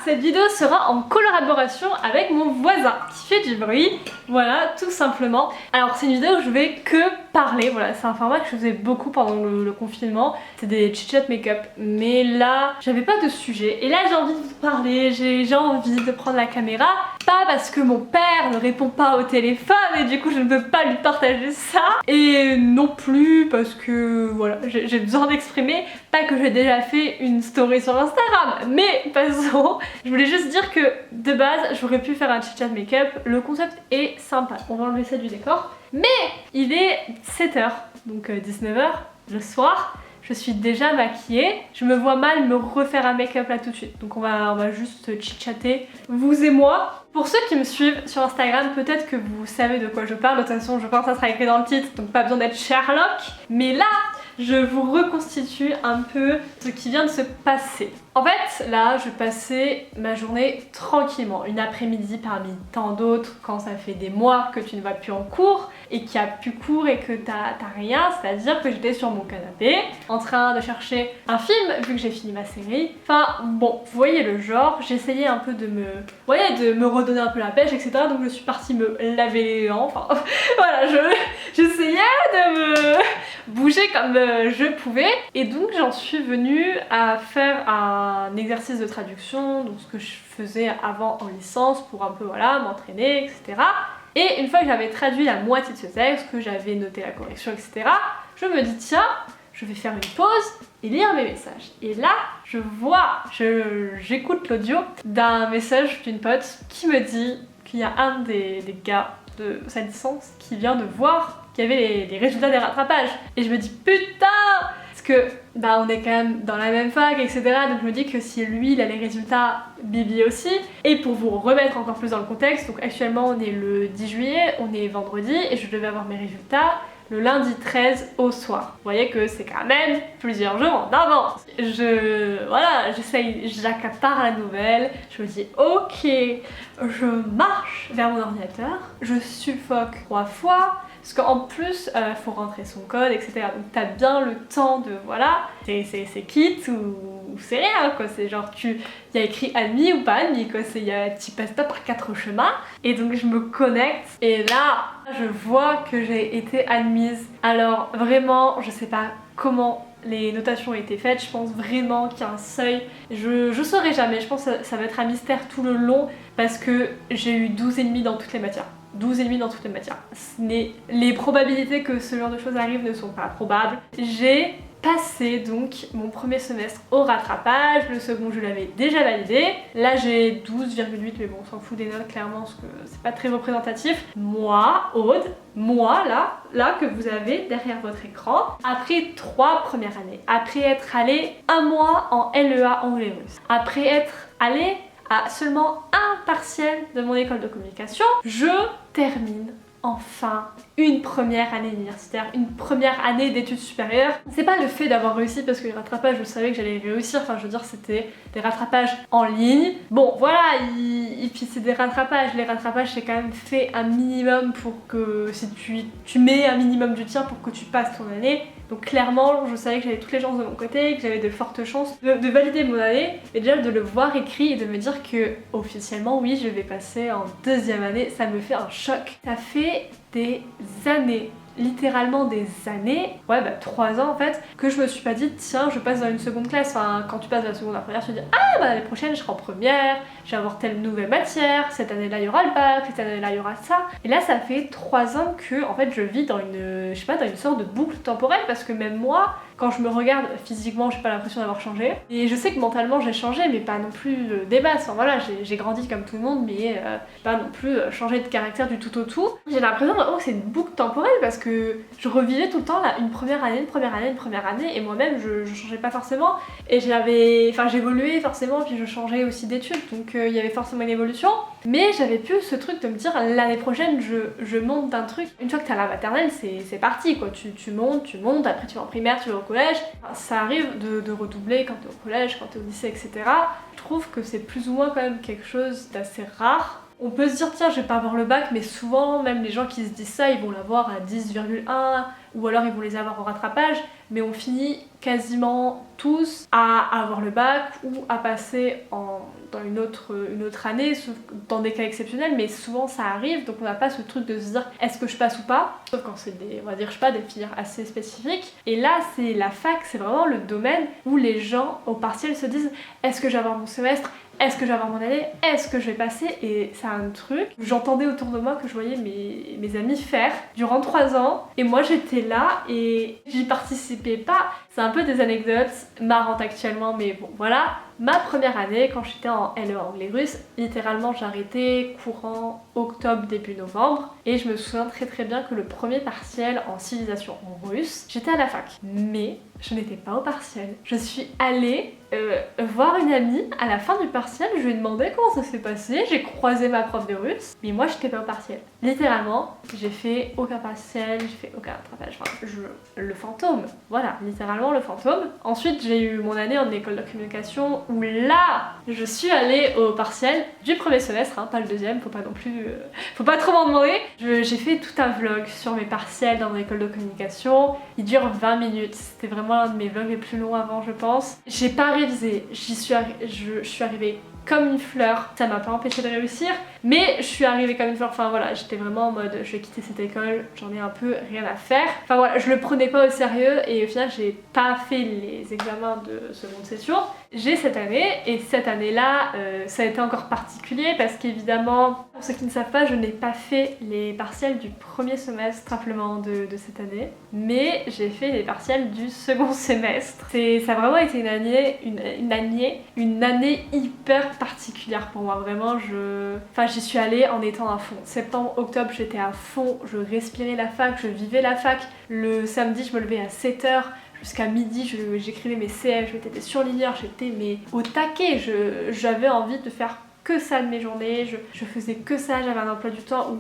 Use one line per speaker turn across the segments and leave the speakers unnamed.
cette vidéo sera en collaboration avec mon voisin qui fait du bruit. Voilà, tout simplement. Alors c'est une vidéo où je vais que parler, voilà, c'est un format que je faisais beaucoup pendant le confinement. C'est des chit-chat make-up, mais là j'avais pas de sujet. Et là j'ai envie de vous parler, j'ai envie de prendre la caméra. Pas parce que mon père ne répond pas au téléphone et du coup je ne peux pas lui partager ça. Et non plus parce que voilà, j'ai besoin d'exprimer. Pas que j'ai déjà fait une story sur Instagram, mais passons. Je voulais juste dire que de base j'aurais pu faire un chit-chat make-up. Le concept est sympa, on va enlever ça du décor. Mais il est 7h, donc 19h le soir. Je suis déjà maquillée, je me vois mal me refaire un make-up là tout de suite. Donc on va juste chit-chatter, vous et moi. Pour ceux qui me suivent sur Instagram, peut-être que vous savez de quoi je parle. De toute façon, je pense que ça sera écrit dans le titre, donc pas besoin d'être Sherlock. Mais là, je vous reconstitue un peu ce qui vient de se passer. En fait, là, je passais ma journée tranquillement, une après-midi parmi tant d'autres, quand ça fait des mois que tu ne vas plus en cours et qu'il n'y a plus cours et que t'as rien, c'est-à-dire que j'étais sur mon canapé en train de chercher un film vu que j'ai fini ma série. Enfin bon, vous voyez le genre, j'essayais un peu de me redonner un peu la pêche, etc. Donc je suis partie me laver les dents, enfin voilà, j'essayais de me bouger comme je pouvais et donc j'en suis venue à faire un exercice de traduction, donc ce que je faisais avant en licence pour un peu voilà m'entraîner, etc. Et une fois que j'avais traduit la moitié de ce texte, que j'avais noté la correction, etc., je me dis tiens, je vais faire une pause et lire mes messages. Et là, j'écoute l'audio d'un message d'une pote qui me dit qu'il y a un des gars de sa licence qui vient de voir qu'il y avait les résultats des rattrapages. Et je me dis putain, parce que bah on est quand même dans la même fac, etc. Donc je me dis que si lui il a les résultats, Bibi aussi. Et pour vous remettre encore plus dans le contexte, donc actuellement on est le 10 juillet, on est vendredi et je devais avoir mes résultats le lundi 13 au soir. Vous voyez que c'est quand même plusieurs jours en avance. J'essaye, j'accapare la nouvelle, je me dis ok, je marche vers mon ordinateur, je suffoque 3 fois, parce qu'en plus, faut rentrer son code, etc. Donc t'as bien le temps de, voilà, c'est quitte ou c'est rien, quoi. C'est genre, il y a écrit admis ou pas admis, quoi. Tu passes pas par 4 chemins. Et donc je me connecte, et là, je vois que j'ai été admise. Alors vraiment, je sais pas comment les notations ont été faites, je pense vraiment qu'il y a un seuil. Je saurai jamais, je pense que ça va être un mystère tout le long, parce que j'ai eu 12,5 dans toutes les matières. 12,5 dans toutes les matières. Les probabilités que ce genre de choses arrivent ne sont pas probables. J'ai passé donc mon premier semestre au rattrapage, le second je l'avais déjà validé. Là j'ai 12,8 mais bon on s'en fout des notes clairement parce que c'est pas très représentatif. Moi, Aude, moi là que vous avez derrière votre écran, après 3 premières années, après être allée 1 mois en LEA anglais-russe, après être allée à seulement un partiel de mon école de communication, je termine enfin une première année universitaire, une première année d'études supérieures. C'est pas le fait d'avoir réussi parce que les rattrapages, je savais que j'allais réussir, enfin je veux dire c'était des rattrapages en ligne. Bon voilà, et puis c'est des rattrapages, les rattrapages c'est quand même fait un minimum pour que, si tu mets un minimum du tien pour que tu passes ton année. Donc clairement, je savais que j'avais toutes les chances de mon côté, que j'avais de fortes chances de valider mon année. Et déjà de le voir écrit et de me dire que officiellement, oui, je vais passer en 2e année, ça me fait un choc. Ça fait des années, littéralement des années, ouais bah 3 ans en fait, que je me suis pas dit tiens je passe dans une seconde classe. Enfin quand tu passes de la seconde à la première, tu te dis ah bah l'année prochaine je serai en première, je vais avoir telle nouvelle matière, cette année là il y aura le bac, cette année là il y aura ça. Et là ça fait 3 ans que en fait je vis dans une, je sais pas, dans une sorte de boucle temporelle, parce que même moi quand je me regarde physiquement j'ai pas l'impression d'avoir changé, et je sais que mentalement j'ai changé mais pas non plus des masses. Enfin voilà, j'ai grandi comme tout le monde mais pas non plus changé de caractère du tout au tout. J'ai l'impression vraiment que c'est une boucle temporelle parce que je revivais tout le temps là, une première année, et moi-même je changeais pas forcément, et j'évoluais forcément, puis je changeais aussi d'études, donc il y avait forcément une évolution, mais j'avais plus ce truc de me dire l'année prochaine je monte d'un truc. Une fois que t'as la maternelle c'est parti quoi, tu montes, après tu vas en primaire, tu vas au collège, ça arrive de redoubler quand t'es au collège, quand t'es au lycée, etc. Je trouve que c'est plus ou moins quand même quelque chose d'assez rare. On peut se dire tiens je vais pas avoir le bac, mais souvent même les gens qui se disent ça ils vont l'avoir à 10,1 ou alors ils vont les avoir au rattrapage, mais on finit quasiment tous à avoir le bac ou à passer dans une autre année, sauf dans des cas exceptionnels, mais souvent ça arrive, donc on n'a pas ce truc de se dire est-ce que je passe ou pas, sauf quand c'est des, on va dire, je sais pas, des filières assez spécifiques. Et là, c'est la fac, c'est vraiment le domaine où les gens au partiel se disent est-ce que je vais avoir mon semestre, est-ce que je vais avoir mon année, est-ce que je vais passer. Et c'est un truc que j'entendais autour de moi, que je voyais mes amis faire durant 3 ans, et moi j'étais là et j'y participais pas. C'est un peu des anecdotes marrantes actuellement, mais bon voilà. Ma première année, quand j'étais en LE anglais-russe, littéralement j'ai arrêté courant octobre, début novembre, et je me souviens très très bien que le premier partiel en civilisation russe, j'étais à la fac. Mais je n'étais pas au partiel. Je suis allée voir une amie à la fin du partiel, je lui ai demandé comment ça s'est passé, j'ai croisé ma prof de russe, mais moi j'étais pas au partiel. Littéralement, j'ai fait aucun partiel, j'ai fait aucun rattrapage, enfin, le fantôme, voilà, littéralement le fantôme. Ensuite j'ai eu mon année en école de communication où là, je suis allée au partiel du premier semestre, hein, pas le deuxième, faut pas non plus, faut pas trop m'en demander. J'ai fait tout un vlog sur mes partiels dans l'école de communication, il dure 20 minutes, c'était vraiment l'un de mes vlogs les plus longs avant je pense. J'ai pas révisé, je suis arrivée comme une fleur, ça m'a pas empêché de réussir, mais je suis arrivée comme une fleur, enfin voilà, j'étais vraiment en mode je vais quitter cette école, j'en ai un peu rien à faire. Enfin voilà, je le prenais pas au sérieux et au final j'ai pas fait les examens de seconde session. J'ai cette année et cette année-là, ça a été encore particulier parce qu'évidemment, pour ceux qui ne savent pas, je n'ai pas fait les partiels du premier semestre simplement de cette année, mais j'ai fait les partiels du second semestre. Ça a vraiment été une année hyper particulière pour moi, vraiment. J'y suis allée en étant à fond. Septembre, octobre, j'étais à fond, je respirais la fac, je vivais la fac. Le samedi, je me levais à 7h. Jusqu'à midi, j'écrivais mes CF, je m'étais surligneur, j'étais au taquet, j'avais envie de faire que ça de mes journées, je faisais que ça, j'avais un emploi du temps où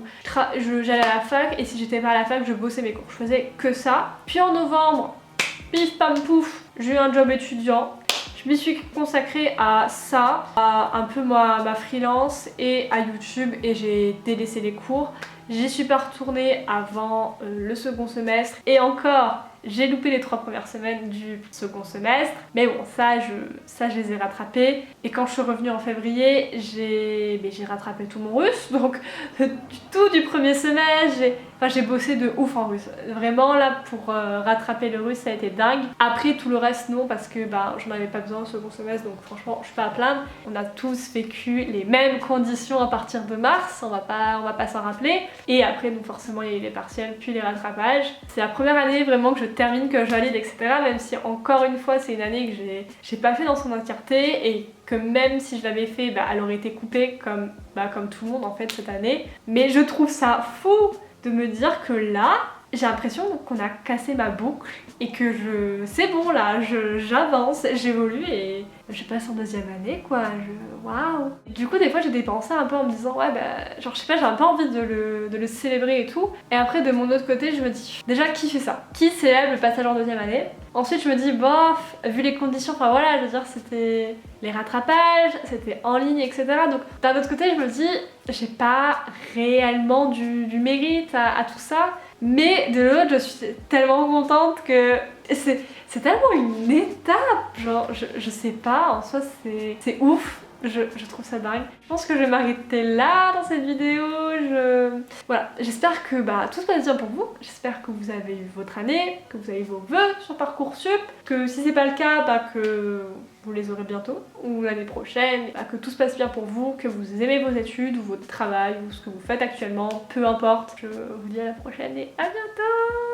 j'allais à la fac et si j'étais pas à la fac, je bossais mes cours, je faisais que ça. Puis en novembre, pif pam pouf, j'ai eu un job étudiant. Je m'y suis consacrée à ça, à un peu ma freelance et à YouTube et j'ai délaissé les cours. J'y suis pas retournée avant le second semestre et encore j'ai loupé les 3 premières semaines du second semestre, mais bon ça je les ai rattrapées et quand je suis revenue en février j'ai rattrapé tout mon russe, donc du premier semestre j'ai bossé de ouf en russe, vraiment là pour rattraper le russe ça a été dingue. Après tout le reste non parce que j'en avais pas besoin au second semestre, donc franchement je suis pas à plaindre. On a tous vécu les mêmes conditions à partir de mars, on va pas s'en rappeler, et après donc forcément il y a eu les partiels puis les rattrapages. C'est la première année vraiment que je termine, que je valide, etc. Même si encore une fois c'est une année que j'ai pas fait dans son entièreté et que même si je l'avais fait, elle aurait été coupée comme tout le monde en fait cette année. Mais je trouve ça fou de me dire que là, j'ai l'impression qu'on a cassé ma boucle et que c'est bon là, j'avance, j'évolue et je passe en 2e année quoi, waouh. Du coup des fois j'ai des pensées un peu en me disant ouais genre je sais pas, j'ai un peu envie de le célébrer et tout. Et après de mon autre côté je me dis déjà qui fait ça? Qui célèbre le passage en 2e année? Ensuite je me dis bof, vu les conditions, enfin voilà, je veux dire c'était les rattrapages, c'était en ligne etc. Donc d'un autre côté je me dis j'ai pas réellement du mérite à tout ça. Mais de l'autre, je suis tellement contente que c'est tellement une étape, genre je sais pas, en soi c'est ouf, je trouve ça dingue. Je pense que je vais m'arrêter là dans cette vidéo, voilà, j'espère que tout se passe bien pour vous, j'espère que vous avez eu votre année, que vous avez vos vœux sur Parcoursup, que si c'est pas le cas, que vous les aurez bientôt, ou l'année prochaine, que tout se passe bien pour vous, que vous aimez vos études, ou votre travail, ou ce que vous faites actuellement, peu importe. Je vous dis à la prochaine et à bientôt!